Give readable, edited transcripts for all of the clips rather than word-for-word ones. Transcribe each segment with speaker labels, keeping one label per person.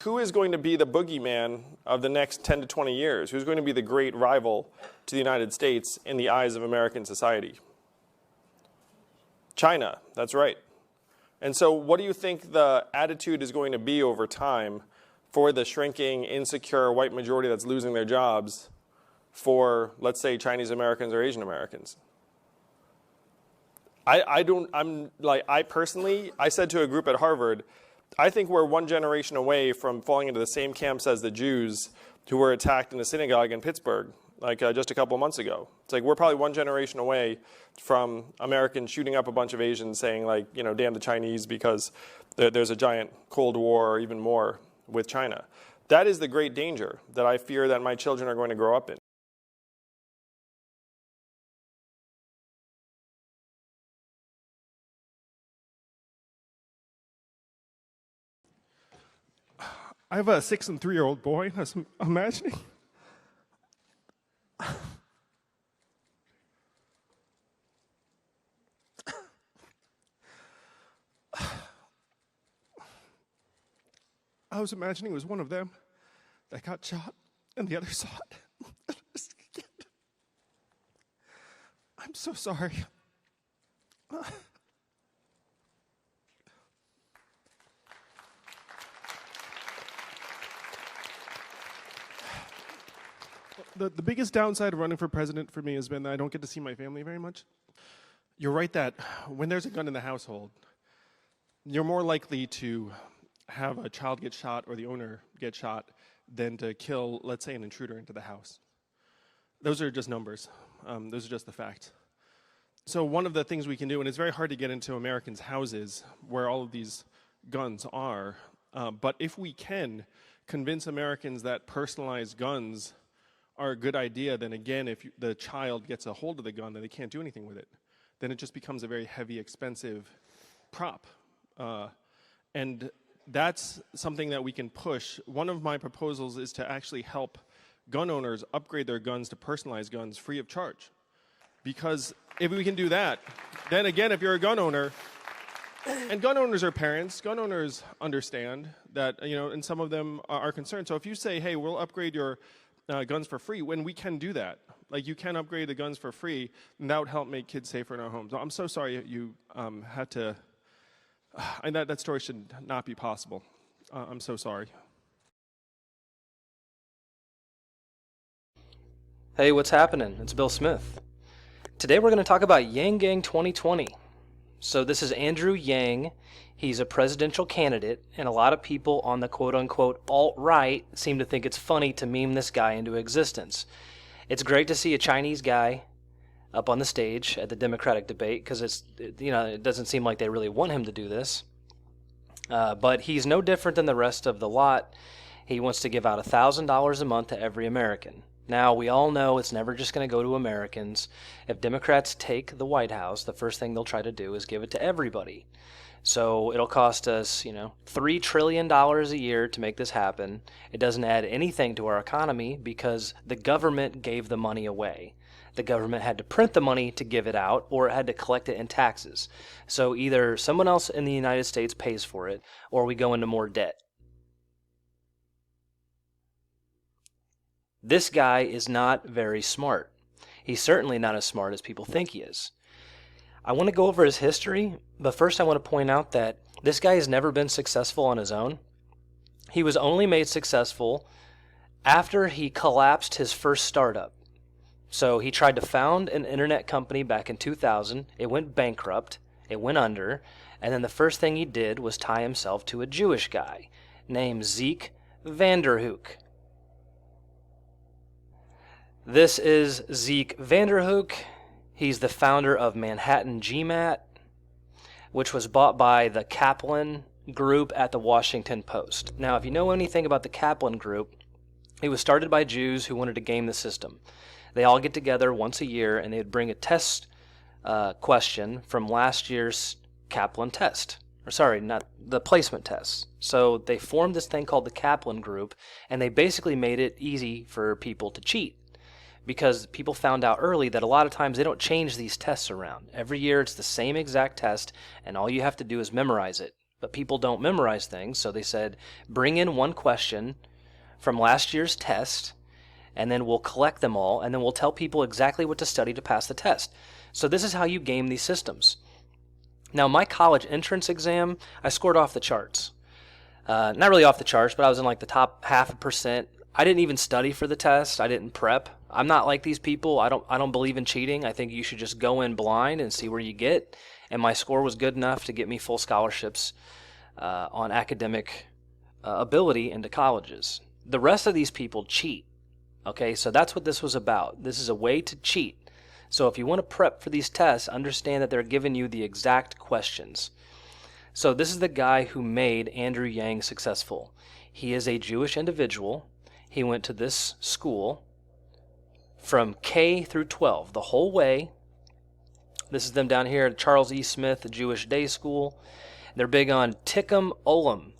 Speaker 1: Who is going to be the boogeyman of the next 10 to 20 years? Who's going to be the great rival to the United States in the eyes of American society? China, that's right. And so what do you think the attitude is going to be over time for the shrinking, insecure white majority that's losing their jobs for, let's say, Chinese Americans or Asian Americans? I personally, I said to a group at Harvard, I think we're one generation away from falling into the same camps as the Jews who were attacked in a synagogue in Pittsburgh, just a couple of months ago. It's like we're probably one generation away from Americans shooting up a bunch of Asians saying damn the Chinese because there's a giant Cold War or even more with China. That is the great danger that I fear that my children are going to grow up in.
Speaker 2: I have a 6 and 3-year-old boy. I was imagining. I was imagining it was one of them that got shot and the other saw it. I'm so sorry. The biggest downside of running for president for me has been that I don't get to see my family very much. You're right that when there's a gun in the household, you're more likely to have a child get shot or the owner get shot than to kill, let's say, an intruder into the house. Those are just numbers. Those are just the facts. So one of the things we can do, and it's very hard to get into Americans' houses where all of these guns are, but if we can convince Americans that personalized guns are a good idea, then again, if the child gets a hold of the gun, then they can't do anything with it. Then it just becomes a very heavy, expensive prop. And that's something that we can push. One of my proposals is to actually help gun owners upgrade their guns to personalized guns free of charge. Because if we can do that, then again, if you're a gun owner, and gun owners are parents, gun owners understand that, and some of them are concerned. So if you say, hey, we'll upgrade your guns for free, when we can do that. Like, you can upgrade the guns for free, and that would help make kids safer in our homes. I'm so sorry you had to, and that story should not be possible. I'm so sorry.
Speaker 3: Hey, what's happening? It's Bill Smith. Today we're going to talk about Yang Gang 2020. So this is Andrew Yang. He's a presidential candidate, and a lot of people on the quote-unquote alt-right seem to think it's funny to meme this guy into existence. It's great to see a Chinese guy up on the stage at the Democratic debate, because it doesn't seem like they really want him to do this. But he's no different than the rest of the lot. He wants to give out $1,000 a month to every American. Now, we all know it's never just going to go to Americans. If Democrats take the White House, the first thing they'll try to do is give it to everybody. So it'll cost us, $3 trillion a year to make this happen. It doesn't add anything to our economy because the government gave the money away. The government had to print the money to give it out, or it had to collect it in taxes. So either someone else in the United States pays for it, or we go into more debt. This guy is not very smart. He's certainly not as smart as people think he is. I want to go over his history, but first I want to point out that this guy has never been successful on his own. He was only made successful after he collapsed his first startup. So he tried to found an internet company back in 2000. It went bankrupt. It went under. And then the first thing he did was tie himself to a Jewish guy named Zeke Vanderhoek. This is Zeke Vanderhoek. He's the founder of Manhattan GMAT, which was bought by the Kaplan Group at the Washington Post. Now, if you know anything about the Kaplan Group, it was started by Jews who wanted to game the system. They all get together once a year, and they'd bring a test question from last year's Kaplan test. Or sorry, not the placement test. So they formed this thing called the Kaplan Group, and they basically made it easy for people to cheat. Because people found out early that a lot of times they don't change these tests around. Every year it's the same exact test, and all you have to do is memorize it. but people don't memorize things. So they said, bring in one question from last year's test, and then we'll collect them all, and then we'll tell people exactly what to study to pass the test. So this is how you game these systems. Now, my college entrance exam, I scored off the charts. Not really off the charts, but I was in like the top 0.5%. I didn't even study for the test. I didn't prep. I'm not like these people. I don't believe in cheating. I think you should just go in blind and see where you get. And my score was good enough to get me full scholarships on academic ability into colleges. The rest of these people cheat. Okay, so that's what this was about. This is a way to cheat. So if you want to prep for these tests, understand that they're giving you the exact questions. So this is the guy who made Andrew Yang successful. He is a Jewish individual. He went to this school from K through 12, the whole way. This is them down here at Charles E. Smith Jewish Day School. They're big on TIKKUN OLAM.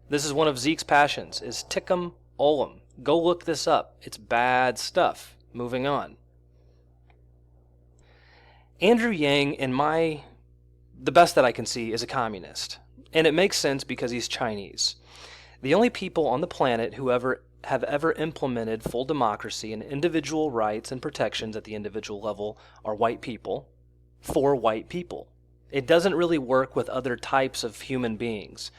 Speaker 3: This is one of Zeke's passions, is TIKKUN OLAM. Go look this up. It's bad stuff. Moving on. Andrew Yang, the best that I can see, is a communist. And it makes sense because he's Chinese. The only people on the planet who have ever implemented full democracy and individual rights and protections at the individual level are white people, for white people. It doesn't really work with other types of human beings.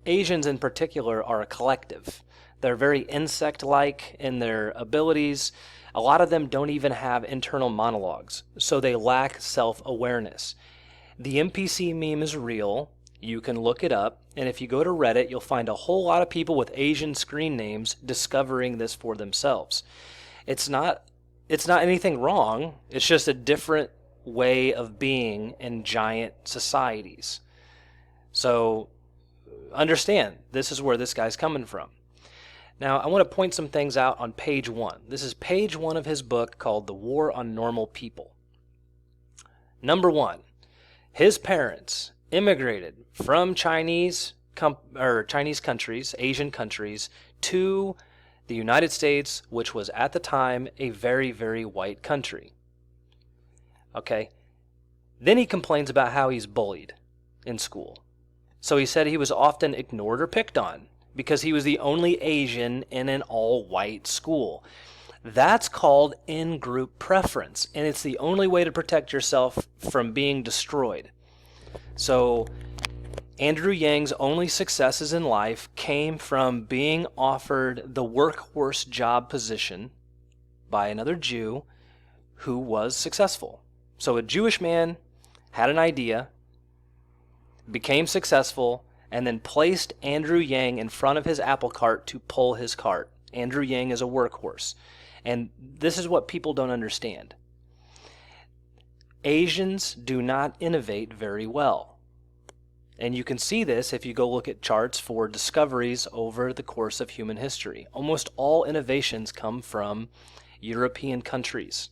Speaker 3: Asians in particular are a collective. They're very insect-like in their abilities. A lot of them don't even have internal monologues, so they lack self-awareness. The NPC meme is real. You can look it up, and if you go to Reddit, you'll find a whole lot of people with Asian screen names discovering this for themselves. It's not anything wrong. It's just a different way of being in giant societies. So understand, this is where this guy's coming from. Now, I want to point some things out on page 1. This is page 1 of his book called The War on Normal People. Number 1, his parents immigrated from Chinese countries, Asian countries, to the United States, which was at the time a very, very white country. Okay. Then he complains about how he's bullied in school. So he said he was often ignored or picked on because he was the only Asian in an all-white school. That's called in-group preference, and it's the only way to protect yourself from being destroyed. So Andrew Yang's only successes in life came from being offered the workhorse job position by another Jew who was successful. So a Jewish man had an idea, became successful, and then placed Andrew Yang in front of his apple cart to pull his cart. Andrew Yang is a workhorse. And this is what people don't understand. Asians do not innovate very well. And you can see this if you go look at charts for discoveries over the course of human history. Almost all innovations come from European countries.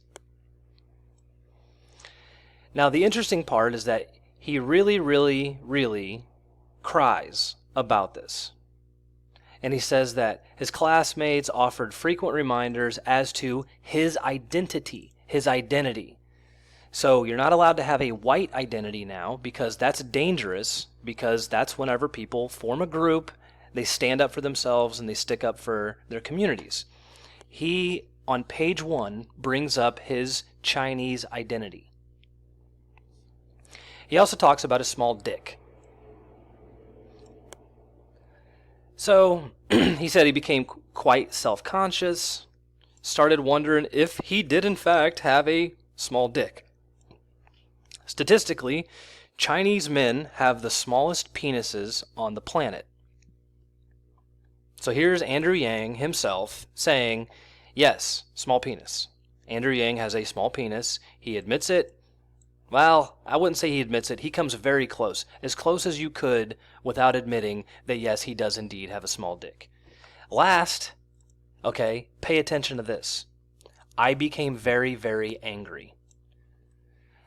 Speaker 3: Now, the interesting part is that he really, really, really cries about this. And he says that his classmates offered frequent reminders as to his identity, his identity. So you're not allowed to have a white identity now because that's dangerous, because that's whenever people form a group, they stand up for themselves and they stick up for their communities. He, on page 1, brings up his Chinese identity. He also talks about his small dick. So he said he became quite self-conscious, started wondering if he did in fact have a small dick. Statistically, Chinese men have the smallest penises on the planet. So here's Andrew Yang himself saying, yes, small penis. Andrew Yang has a small penis. He admits it. Well, I wouldn't say he admits it. He comes very close, as close as you could without admitting that, yes, he does indeed have a small dick. Last, okay, pay attention to this. I became very, very angry.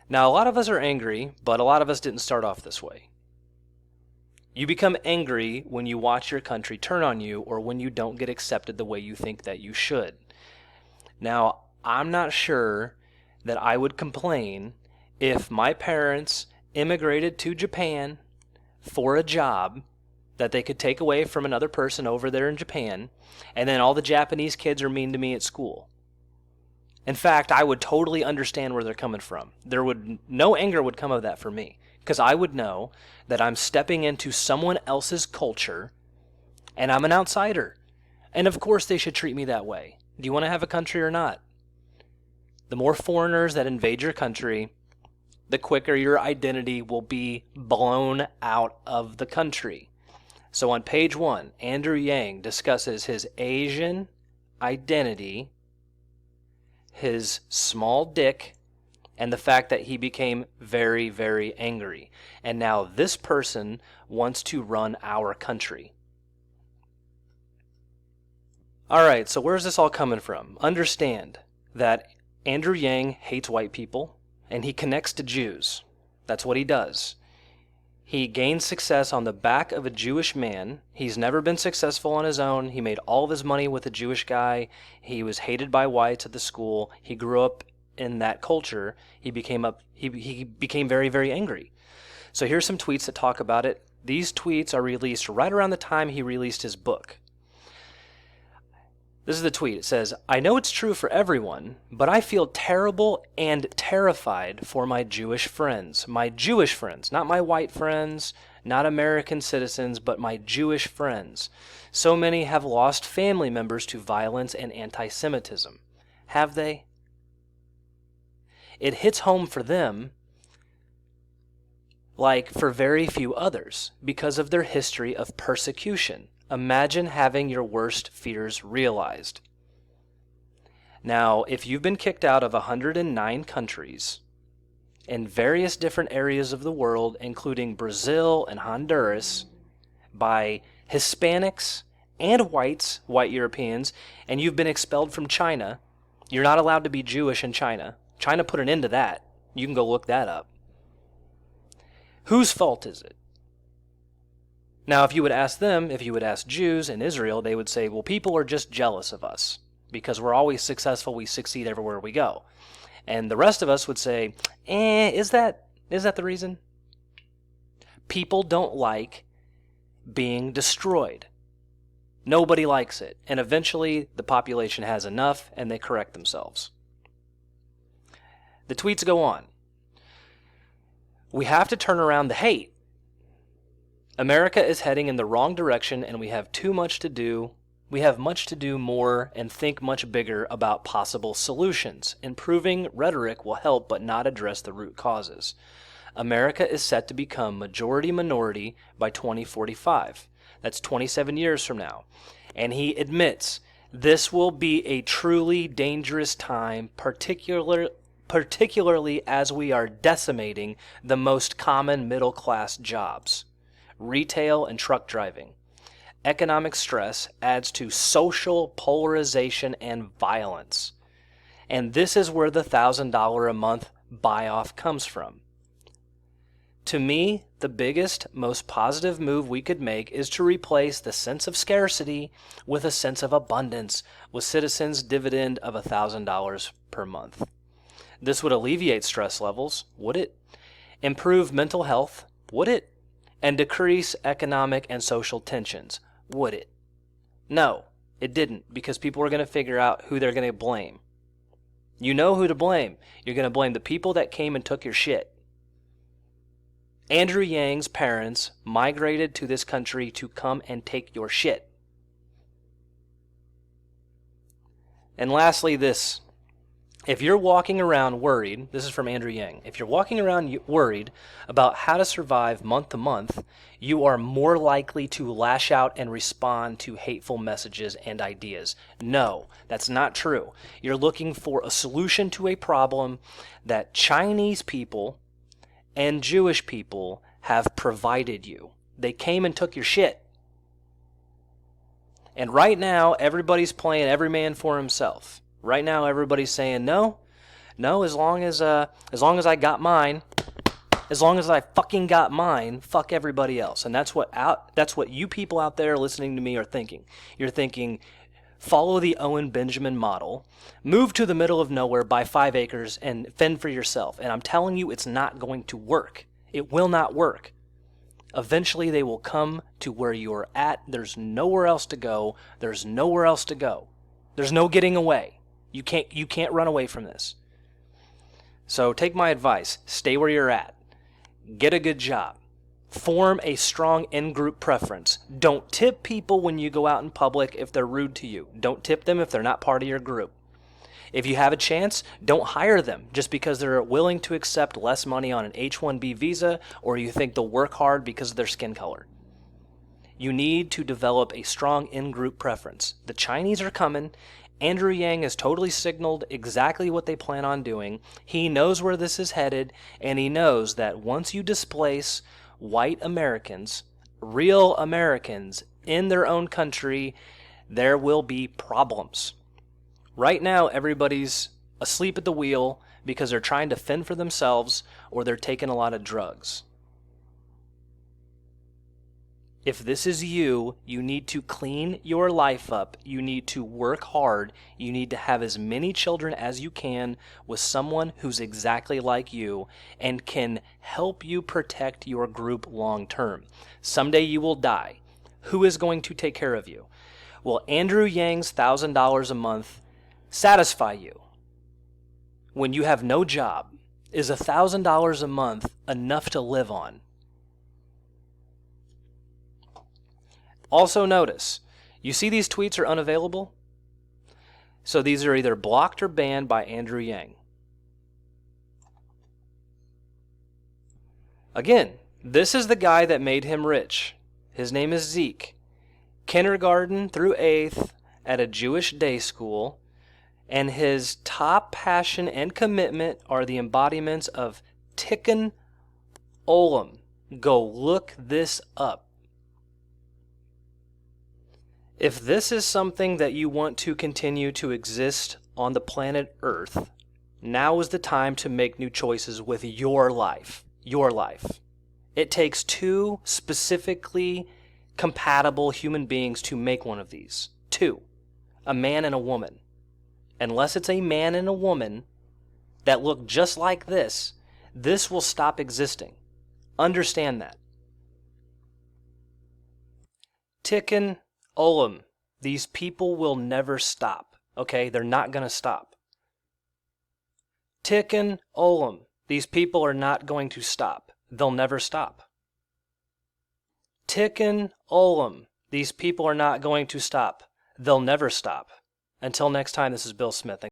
Speaker 3: Now, a lot of us are angry, but a lot of us didn't start off this way. You become angry when you watch your country turn on you or when you don't get accepted the way you think that you should. Now, I'm not sure that I would complain if my parents immigrated to Japan, for a job that they could take away from another person over there in Japan, and then all the Japanese kids are mean to me at school. In fact, I would totally understand where they're coming from. No anger would come of that for me, because I would know that I'm stepping into someone else's culture, and I'm an outsider. And of course they should treat me that way. Do you want to have a country or not? The more foreigners that invade your country, the quicker your identity will be blown out of the country. So on page 1, Andrew Yang discusses his Asian identity, his small dick, and the fact that he became very, very angry. And now this person wants to run our country. All right, so where's this all coming from? Understand that Andrew Yang hates white people, and he connects to Jews. That's what he does. He gained success on the back of a Jewish man. He's never been successful on his own. He made all of his money with a Jewish guy. He was hated by whites at the school. He grew up in that culture. He became very, very angry. So here's some tweets that talk about it. These tweets are released right around the time he released his book. This is the tweet. It says, "I know it's true for everyone, but I feel terrible and terrified for my Jewish friends. My Jewish friends, not my white friends, not American citizens, but my Jewish friends. So many have lost family members to violence and anti-Semitism. Have they? It hits home for them like for very few others because of their history of persecution. Imagine having your worst fears realized." Now, if you've been kicked out of 109 countries in various different areas of the world, including Brazil and Honduras, by Hispanics and whites, white Europeans, and you've been expelled from China, you're not allowed to be Jewish in China. China put an end to that. You can go look that up. Whose fault is it? Now, if you would ask them, if you would ask Jews in Israel, they would say, well, people are just jealous of us because we're always successful. We succeed everywhere we go. And the rest of us would say, is that the reason? People don't like being destroyed. Nobody likes it. And eventually the population has enough and they correct themselves. The tweets go on. We have to turn around the hate. America is heading in the wrong direction and we have much to do more and think much bigger about possible solutions. Improving rhetoric will help but not address the root causes. America is set to become majority-minority by 2045. That's 27 years from now. And he admits this will be a truly dangerous time, particularly as we are decimating the most common middle-class jobs. Retail and truck driving. Economic stress adds to social polarization and violence. And this is where the $1,000 a month buy-off comes from. To me, the biggest, most positive move we could make is to replace the sense of scarcity with a sense of abundance, with citizens' dividend of $1,000 per month. This would alleviate stress levels, would it? Improve mental health, would it? And decrease economic and social tensions, would it? No, it didn't, because people are going to figure out who they're going to blame. You know who to blame. You're going to blame the people that came and took your shit. Andrew Yang's parents migrated to this country to come and take your shit. And lastly, this. If you're walking around worried, this is from Andrew Yang, if you're walking around worried about how to survive month to month, you are more likely to lash out and respond to hateful messages and ideas. No, that's not true. You're looking for a solution to a problem that Chinese people and Jewish people have provided you. They came and took your shit. And right now, everybody's playing every man for himself. Right now, everybody's saying, no, as long as I got mine, as long as I fucking got mine, fuck everybody else. And that's what you people out there listening to me are thinking. You're thinking, follow the Owen Benjamin model, move to the middle of nowhere, buy 5 acres, and fend for yourself. And I'm telling you, it's not going to work. It will not work. Eventually they will come to where you're at. There's nowhere else to go. There's nowhere else to go. There's no getting away. You can't run away from this. So take my advice. Stay where you're at. Get a good job. Form a strong in-group preference. Don't tip people when you go out in public if they're rude to you. Don't tip them if they're not part of your group. If you have a chance, don't hire them just because they're willing to accept less money on an H-1B visa or you think they'll work hard because of their skin color. You need to develop a strong in-group preference. The Chinese are coming. Andrew Yang has totally signaled exactly what they plan on doing. He knows where this is headed, and he knows that once you displace white Americans, real Americans in their own country, there will be problems. Right now, everybody's asleep at the wheel because they're trying to fend for themselves or they're taking a lot of drugs. If this is you, you need to clean your life up. You need to work hard. You need to have as many children as you can with someone who's exactly like you and can help you protect your group long term. Someday you will die. Who is going to take care of you? Will Andrew Yang's $1,000 a month satisfy you? When you have no job, is $1,000 a month enough to live on? Also notice, you see these tweets are unavailable? So these are either blocked or banned by Andrew Yang. Again, this is the guy that made him rich. His name is Zeke. Kindergarten through 8th at a Jewish day school. And his top passion and commitment are the embodiments of TIKKUN, OLAM. Go look this up. If this is something that you want to continue to exist on the planet Earth, now is the time to make new choices with your life. Your life. It takes two specifically compatible human beings to make one of these. Two. A man and a woman. Unless it's a man and a woman that look just like this will stop existing. Understand that. TIKKUN, OLAM, these people will never stop, okay? They're not going to stop. TIKKUN, OLAM, these people are not going to stop. They'll never stop. TIKKUN, OLAM, these people are not going to stop. They'll never stop. Until next time, this is Bill Smith.